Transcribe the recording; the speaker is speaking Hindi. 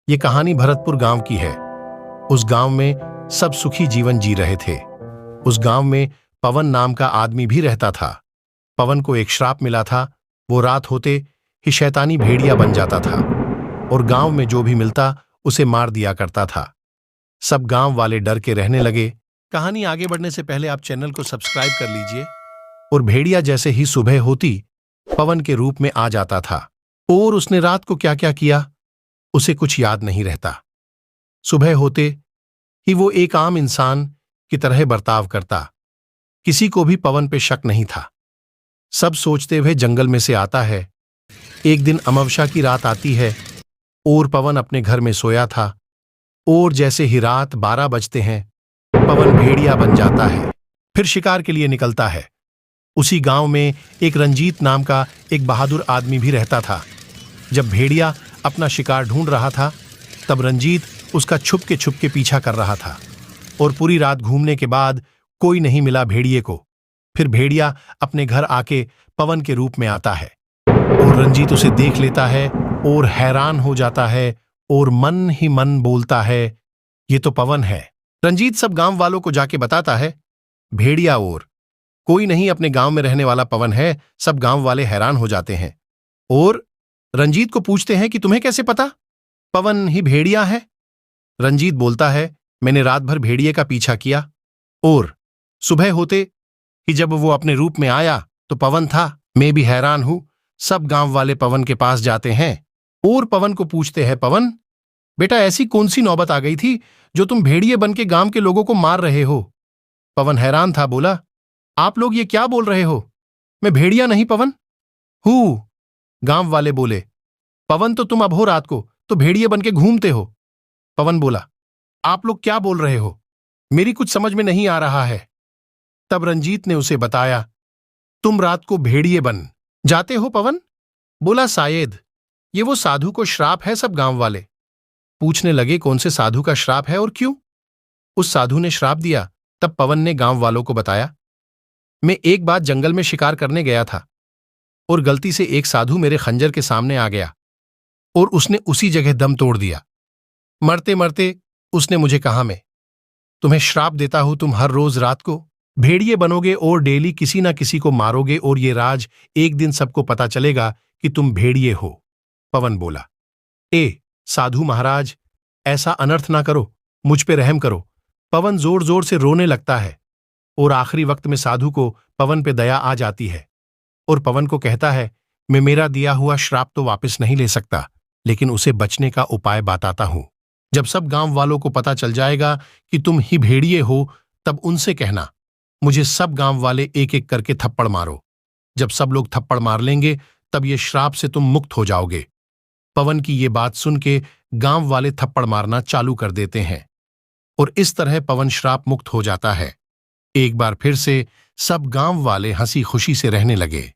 ये कहानी भरतपुर गांव की है। उस गांव में सब सुखी जीवन जी रहे थे। उस गांव में पवन नाम का आदमी भी रहता था। पवन को एक श्राप मिला था। वो रात होते ही शैतानी भेड़िया बन जाता था और गांव में जो भी मिलता उसे मार दिया करता था। सब गांव वाले डर के रहने लगे। कहानी आगे बढ़ने से पहले आप चैनल को सब्सक्राइब कर लीजिए। और भेड़िया जैसे ही सुबह होती पवन के रूप में आ जाता था और उसने रात को क्या क्या किया उसे कुछ याद नहीं रहता। सुबह होते ही वो एक आम इंसान की तरह बर्ताव करता। किसी को भी पवन पे शक नहीं था। सब सोचते हुए जंगल में से आता है। एक दिन अमावस्या की रात आती है और पवन अपने घर में सोया था और जैसे ही रात 12 बजते हैं पवन भेड़िया बन जाता है। फिर शिकार के लिए निकलता है। उसी गांव में एक रंजीत नाम का एक बहादुर आदमी भी रहता था। जब भेड़िया अपना शिकार ढूंढ रहा था तब रंजीत उसका छुप के पीछा कर रहा था और पूरी रात घूमने के बाद कोई नहीं मिला भेड़िए को। फिर भेड़िया अपने घर आके पवन के रूप में आता है और रंजीत उसे देख लेता है और हैरान हो जाता है और मन ही मन बोलता है, ये तो पवन है। रंजीत सब गांव वालों को जाके बताता है, भेड़िया और कोई नहीं अपने गांव में रहने वाला पवन है। सब गांव वाले हैरान हो जाते हैं और रंजीत को पूछते हैं कि तुम्हें कैसे पता पवन ही भेड़िया है। रंजीत बोलता है, मैंने रात भर भेड़िए का पीछा किया और सुबह होते ही जब वो अपने रूप में आया तो पवन था। मैं भी हैरान हूं। सब गांव वाले पवन के पास जाते हैं और पवन को पूछते हैं, पवन बेटा ऐसी कौन सी नौबत आ गई थी जो तुम भेड़िए बन के गांव के लोगों को मार रहे हो। पवन हैरान था, बोला, आप लोग ये क्या बोल रहे हो, मैं भेड़िया नहीं पवन हूं। गांव वाले बोले, पवन तो तुम अब हो रात को तो भेड़िए बन के घूमते हो। पवन बोला, आप लोग क्या बोल रहे हो, मेरी कुछ समझ में नहीं आ रहा है। तब रंजीत ने उसे बताया, तुम रात को भेड़िए बन जाते हो पवन। बोला, शायद ये वो साधु को श्राप है। सब गांव वाले पूछने लगे, कौन से साधु का श्राप है और क्यों। उस साधु ने श्राप दिया। तब पवन ने गांव वालों को बताया, मैं एक बार जंगल में शिकार करने गया था और गलती से एक साधु मेरे खंजर के सामने आ गया और उसने उसी जगह दम तोड़ दिया। मरते मरते उसने मुझे कहा, मैं तुम्हें श्राप देता हूं, तुम हर रोज रात को भेड़िए बनोगे और डेली किसी ना किसी को मारोगे और ये राज एक दिन सबको पता चलेगा कि तुम भेड़िए हो। पवन बोला, साधु महाराज ऐसा अनर्थ ना करो, मुझ पे रहम करो। पवन जोर जोर से रोने लगता है और आखिरी वक्त में साधु को पवन पे दया आ जाती है और पवन को कहता है, मैं मेरा दिया हुआ श्राप तो वापस नहीं ले सकता लेकिन उसे बचने का उपाय बताता हूं। जब सब गांव वालों को पता चल जाएगा कि तुम ही भेड़िए हो तब उनसे कहना, मुझे सब गांव वाले एक एक करके थप्पड़ मारो। जब सब लोग थप्पड़ मार लेंगे तब ये श्राप से तुम मुक्त हो जाओगे। पवन की ये बात सुन के गांव वाले थप्पड़ मारना चालू कर देते हैं और इस तरह पवन श्राप मुक्त हो जाता है। एक बार फिर से सब गांव वाले हंसी खुशी से रहने लगे।